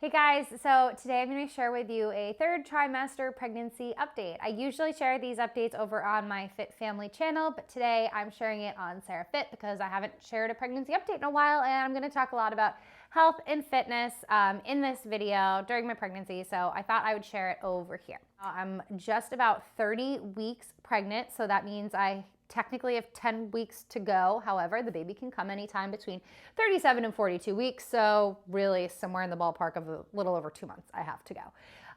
Hey guys, so today I'm going to share with you a third trimester pregnancy update. I usually share these updates over on my Fit Family channel, but today I'm sharing it on Sarah Fit because I haven't shared a pregnancy update in a while, and I'm going to talk a lot about health and fitness in this video during my pregnancy, so I thought I would share it over here. I'm just about 30 weeks pregnant, so that means I technically have 10 weeks to go. However, the baby can come anytime between 37 and 42 weeks. So really somewhere in the ballpark of a little over 2 months I have to go.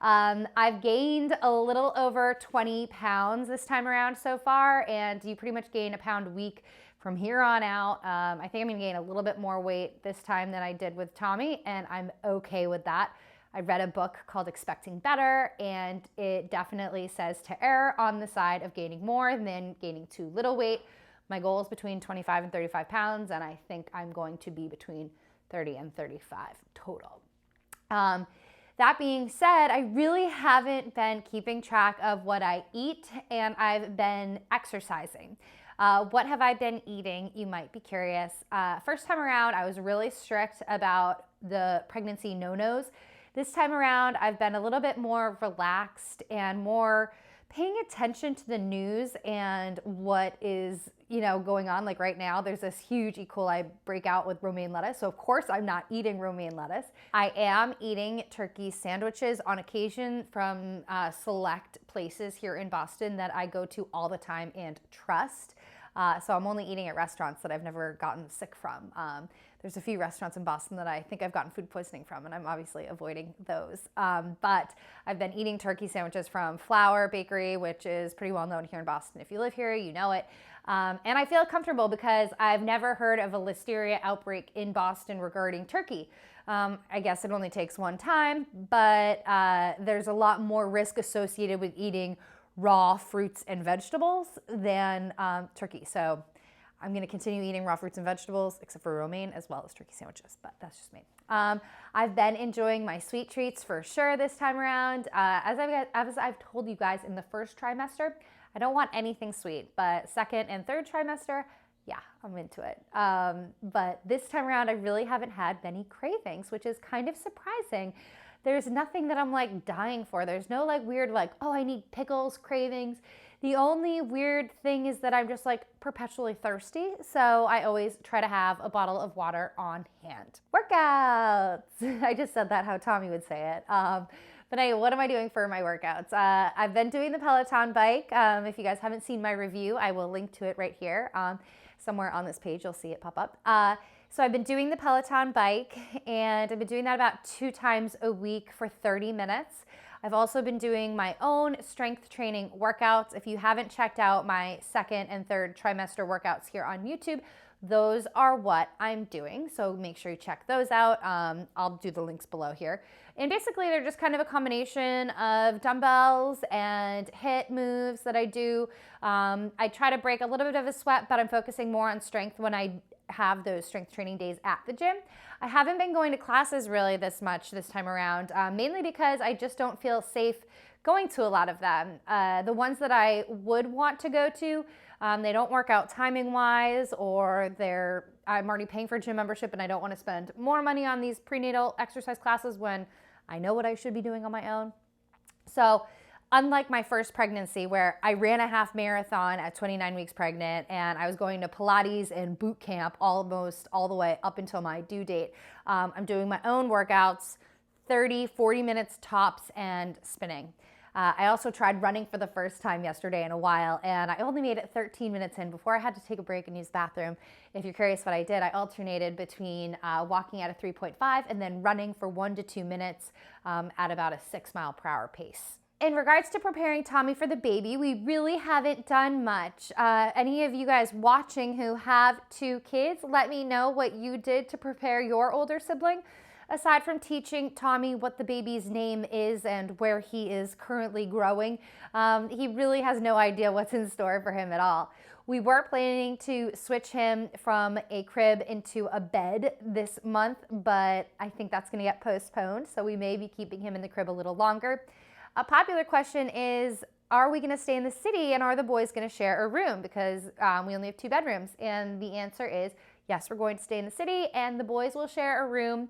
I've gained a little over 20 pounds this time around so far, and you pretty much gain a pound a week from here on out. I think I'm gonna gain a little bit more weight this time than I did with Tommy, and I'm okay with that. I read a book called Expecting Better, and it definitely says to err on the side of gaining more than gaining too little weight. My goal is between 25 and 35 pounds, and I think I'm going to be between 30 and 35 total. That being said, I really haven't been keeping track of what I eat, and I've been exercising. What have I been eating? You might be curious. First time around, I was really strict about the pregnancy no-nos. This time around, I've been a little bit more relaxed and more paying attention to the news and what is, going on. Like right now, there's this huge E. coli breakout with romaine lettuce. So of course I'm not eating romaine lettuce. I am eating turkey sandwiches on occasion from select places here in Boston that I go to all the time and trust. So I'm only eating at restaurants that I've never gotten sick from. There's a few restaurants in Boston that I think I've gotten food poisoning from, and I'm obviously avoiding those. But I've been eating turkey sandwiches from Flour Bakery, which is pretty well known here in Boston. If you live here, you know it. And I feel comfortable because I've never heard of a listeria outbreak in Boston regarding turkey. I guess it only takes one time, but there's a lot more risk associated with eating raw fruits and vegetables than turkey. So I'm going to continue eating raw fruits and vegetables, except for romaine, as well as turkey sandwiches, but that's just me. I've been enjoying my sweet treats for sure this time around. As I've told you guys in the first trimester, I don't want anything sweet, but second and third trimester, yeah, I'm into it. But this time around, I really haven't had many cravings, which is kind of surprising. There's nothing that I'm like dying for. There's no like weird oh, I need pickles cravings. The only weird thing is that I'm just like perpetually thirsty. So I always try to have a bottle of water on hand. Workouts. I just said that how Tommy would say it. But anyway, what am I doing for my workouts? I've been doing the Peloton bike. If you guys haven't seen my review, I will link to it right here. Somewhere on this page, you'll see it pop up. So I've been doing the Peloton bike, and I've been doing that about 2 times a week for 30 minutes. I've also been doing my own strength training workouts. If you haven't checked out my second and third trimester workouts here on YouTube, those are what I'm doing. So make sure you check those out. I'll do the links below here. And basically they're just kind of a combination of dumbbells and HIIT moves that I do. I try to break a little bit of a sweat, but I'm focusing more on strength when I have those strength training days at the gym. I haven't been going to classes really this much this time around, mainly because I just don't feel safe going to a lot of them. The ones that I would want to go to, they don't work out timing wise, or I'm already paying for a gym membership and I don't want to spend more money on these prenatal exercise classes when I know what I should be doing on my own. So unlike my first pregnancy where I ran a half marathon at 29 weeks pregnant and I was going to Pilates and boot camp almost all the way up until my due date, I'm doing my own workouts, 30, 40 minutes tops, and spinning. I also tried running for the first time yesterday in a while, and I only made it 13 minutes in before I had to take a break and use the bathroom. If you're curious what I did, I alternated between walking at a 3.5 and then running for 1 to 2 minutes at about a 6 mile per hour pace. In regards to preparing Tommy for the baby, we really haven't done much. Any of you guys watching who have 2 kids, let me know what you did to prepare your older sibling. Aside from teaching Tommy what the baby's name is and where he is currently growing, he really has no idea what's in store for him at all. We were planning to switch him from a crib into a bed this month, but I think that's gonna get postponed, so we may be keeping him in the crib a little longer. A popular question is, are we gonna stay in the city and are the boys gonna share a room? Because we only have 2 bedrooms. And the answer is, yes, we're going to stay in the city and the boys will share a room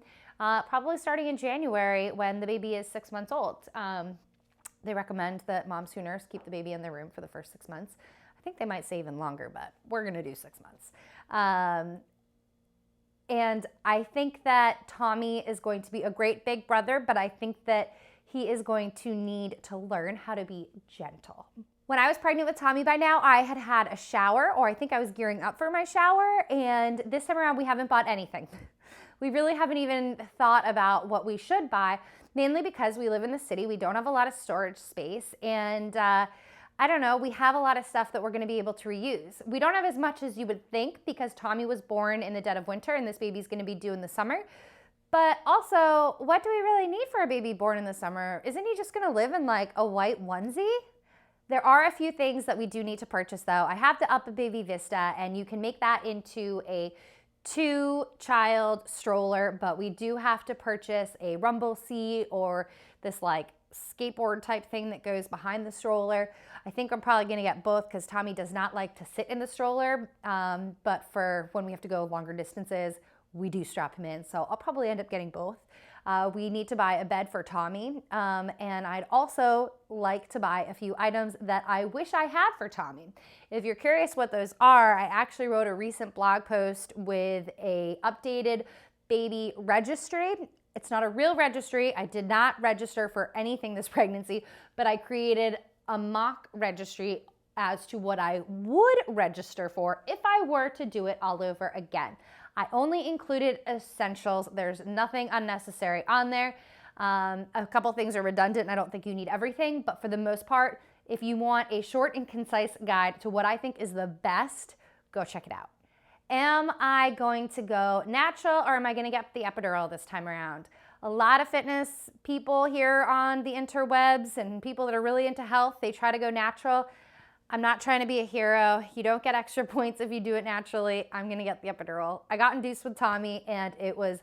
probably starting in January when the baby is 6 months old. They recommend that moms who nurse keep the baby in their room for the first 6 months. I think they might say even longer, but we're gonna do 6 months. And I think that Tommy is going to be a great big brother, but I think that he is going to need to learn how to be gentle. When I was pregnant with Tommy by now, I had had a shower, or I think I was gearing up for my shower, and this time around we haven't bought anything. We really haven't even thought about what we should buy, mainly because we live in the city. We don't have a lot of storage space, and I don't know, we have a lot of stuff that we're gonna be able to reuse. We don't have as much as you would think because Tommy was born in the dead of winter and this baby's gonna be due in the summer. But also, what do we really need for a baby born in the summer? Isn't he just gonna live in like a white onesie? There are a few things that we do need to purchase though. I have the Up a Baby Vista, and you can make that into a 2-child stroller, but we do have to purchase a rumble seat or this like skateboard type thing that goes behind the stroller. I think I'm probably gonna get both because Tommy does not like to sit in the stroller, but for when we have to go longer distances, we do strap him in. So I'll probably end up getting both. We need to buy a bed for Tommy, and I'd also like to buy a few items that I wish I had for Tommy. If you're curious what those are, I actually wrote a recent blog post with a updated baby registry. It's not a real registry. I did not register for anything this pregnancy, but I created a mock registry as to what I would register for if I were to do it all over again. I only included essentials. There's nothing unnecessary on there. A couple things are redundant, and I don't think you need everything, but for the most part, if you want a short and concise guide to what I think is the best, go check it out. Am I going to go natural, or am I gonna get the epidural this time around? A lot of fitness people here on the interwebs and people that are really into health, they try to go natural. I'm not trying to be a hero. You don't get extra points if you do it naturally. I'm gonna get the epidural. I got induced with Tommy and it was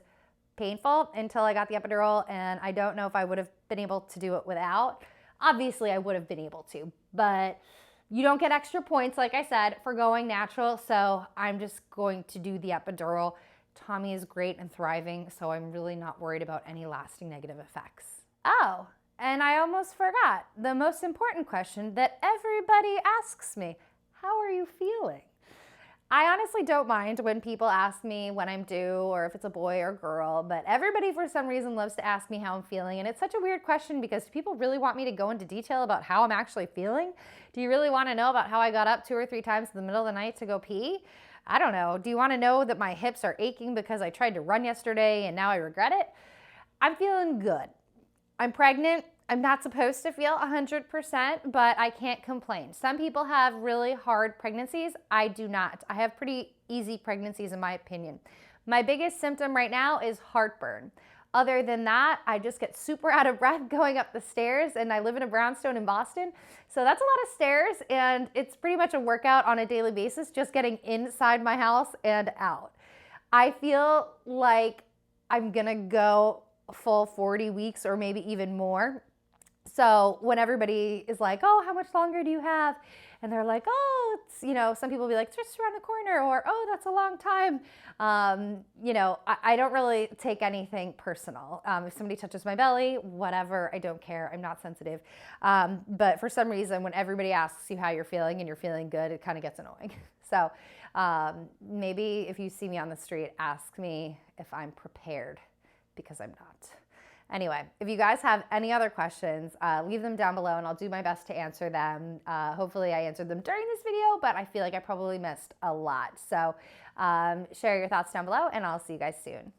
painful until I got the epidural, and I don't know if I would have been able to do it without. Obviously I would have been able to, but you don't get extra points, like I said, for going natural, so I'm just going to do the epidural. Tommy is great and thriving, so I'm really not worried about any lasting negative effects. Oh, and I almost forgot the most important question that everybody asks me. How are you feeling? I honestly don't mind when people ask me when I'm due or if it's a boy or girl, but everybody for some reason loves to ask me how I'm feeling. And it's such a weird question because people really want me to go into detail about how I'm actually feeling. Do you really want to know about how I got up 2 or 3 times in the middle of the night to go pee? I don't know. Do you want to know that my hips are aching because I tried to run yesterday and now I regret it? I'm feeling good. I'm pregnant. I'm not supposed to feel 100%, but I can't complain. Some people have really hard pregnancies. I do not. I have pretty easy pregnancies in my opinion. My biggest symptom right now is heartburn. Other than that, I just get super out of breath going up the stairs, and I live in a brownstone in Boston. So that's a lot of stairs, and it's pretty much a workout on a daily basis, just getting inside my house and out. I feel like I'm gonna go full 40 weeks or maybe even more. So when everybody is like, oh, how much longer do you have? And they're like, oh, it's, you know, some people will be like, just around the corner, or, oh, that's a long time. You know, I don't really take anything personal. If somebody touches my belly, whatever, I don't care. I'm not sensitive. But for some reason, when everybody asks you how you're feeling and you're feeling good, it kind of gets annoying. So maybe if you see me on the street, ask me if I'm prepared, because I'm not. Anyway, if you guys have any other questions, leave them down below and I'll do my best to answer them. Hopefully I answered them during this video, but I feel like I probably missed a lot. So share your thoughts down below and I'll see you guys soon.